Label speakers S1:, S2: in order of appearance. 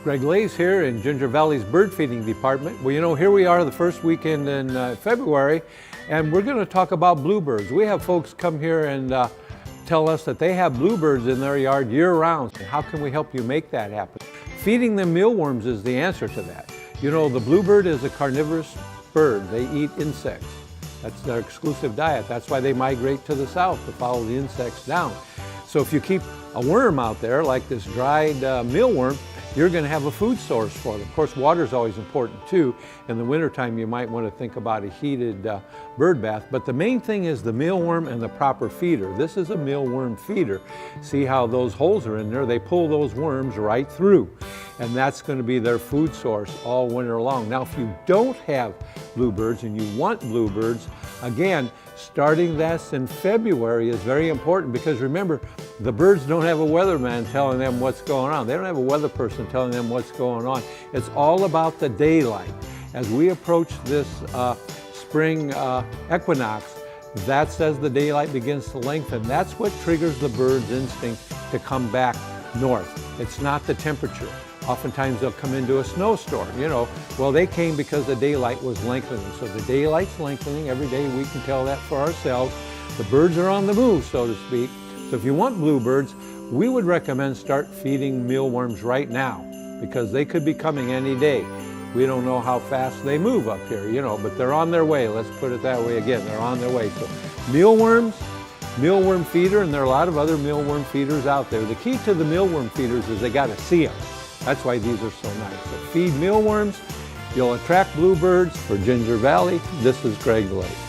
S1: Greg Lays here in Ginger Valley's bird feeding department. Well, you know, here we are the first weekend in February, and we're going to talk about bluebirds. We have folks come here and tell us that they have bluebirds in their yard year-round. How can we help you make that happen? Feeding them mealworms is the answer to that. You know, the bluebird is a carnivorous bird. They eat insects. That's their exclusive diet. That's why they migrate to the south, to follow the insects down. So if you keep a worm out there, like this dried mealworm, you're going to have a food source for them. Of course, water is always important too. In the wintertime, you might want to think about a heated bird bath. But the main thing is the mealworm and the proper feeder. This is a mealworm feeder. See how those holes are in there? They pull those worms right through. And that's going to be their food source all winter long. Now, if you don't have bluebirds and you want bluebirds, again, starting this in February is very important, because remember, the birds don't have a weatherman telling them what's going on. They don't have a weather person telling them what's going on. It's all about the daylight. As we approach this spring equinox, that's as the daylight begins to lengthen. That's what triggers the bird's instinct to come back north. It's not the temperature. Oftentimes they'll come into a snowstorm, you know. Well, they came because the daylight was lengthening. So the daylight's lengthening. Every day we can tell that for ourselves. The birds are on the move, so to speak. So if you want bluebirds, we would recommend start feeding mealworms right now, because they could be coming any day. We don't know how fast they move up here, you know, but they're on their way. Let's put it that way again. They're on their way. So mealworms, mealworm feeder, and there are a lot of other mealworm feeders out there. The key to the mealworm feeders is they got to see them. That's why these are so nice. So feed mealworms, you'll attract bluebirds. For Ginger Valley, this is Greg Lays.